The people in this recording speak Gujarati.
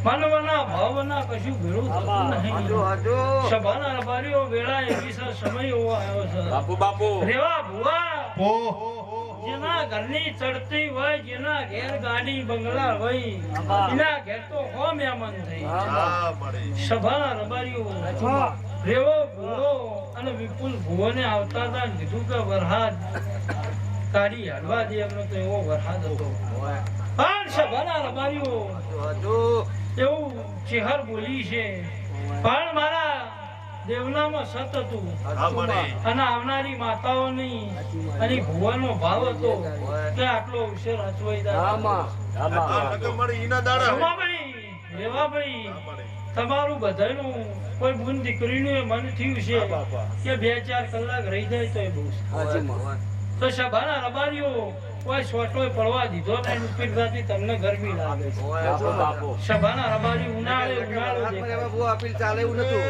માનવના ભાવના કશું ભેળું થતું નહીં. સભાના રબારીઓ વેળા એવી સમય એવો આવ્યો છે. બાપુ રેવા ભુવા જેના ઘરની ચડતી હોય, જેના ઘેર ગાડી બંગલા હોય, એના ઘેર તો હો મહેમાન થઈ. સભાના રબારીઓ રેવો ભુવો અને વિપુલ ભુવોને આવતા હતા ને કીધું કે વરહાદ કાઢી હાલવા દે. એમનો તો એવો વરહાદ હતો. પણ સભાના રબારીઓ એવું ચેહર બોલી છે. પણ મારા દેવનામાં સત હતું અને આવનારી માતાઓની અને ભુવાનો ભાવ હતો કે આટલો ઉછેર રેવાભાઈ તમારું બધાનું કોઈ બુન દીકરીનું મન થયું છે કે 2-4 કલાક રહી જાય તો એ બહુ તો સભાના રબારીઓ કોઈ સોટોય પડવા દીધો ને ઉપરથી તમને ગરમી લાગે છે. સભાના રબારી ઉનાળે ચાલે એવું નતું.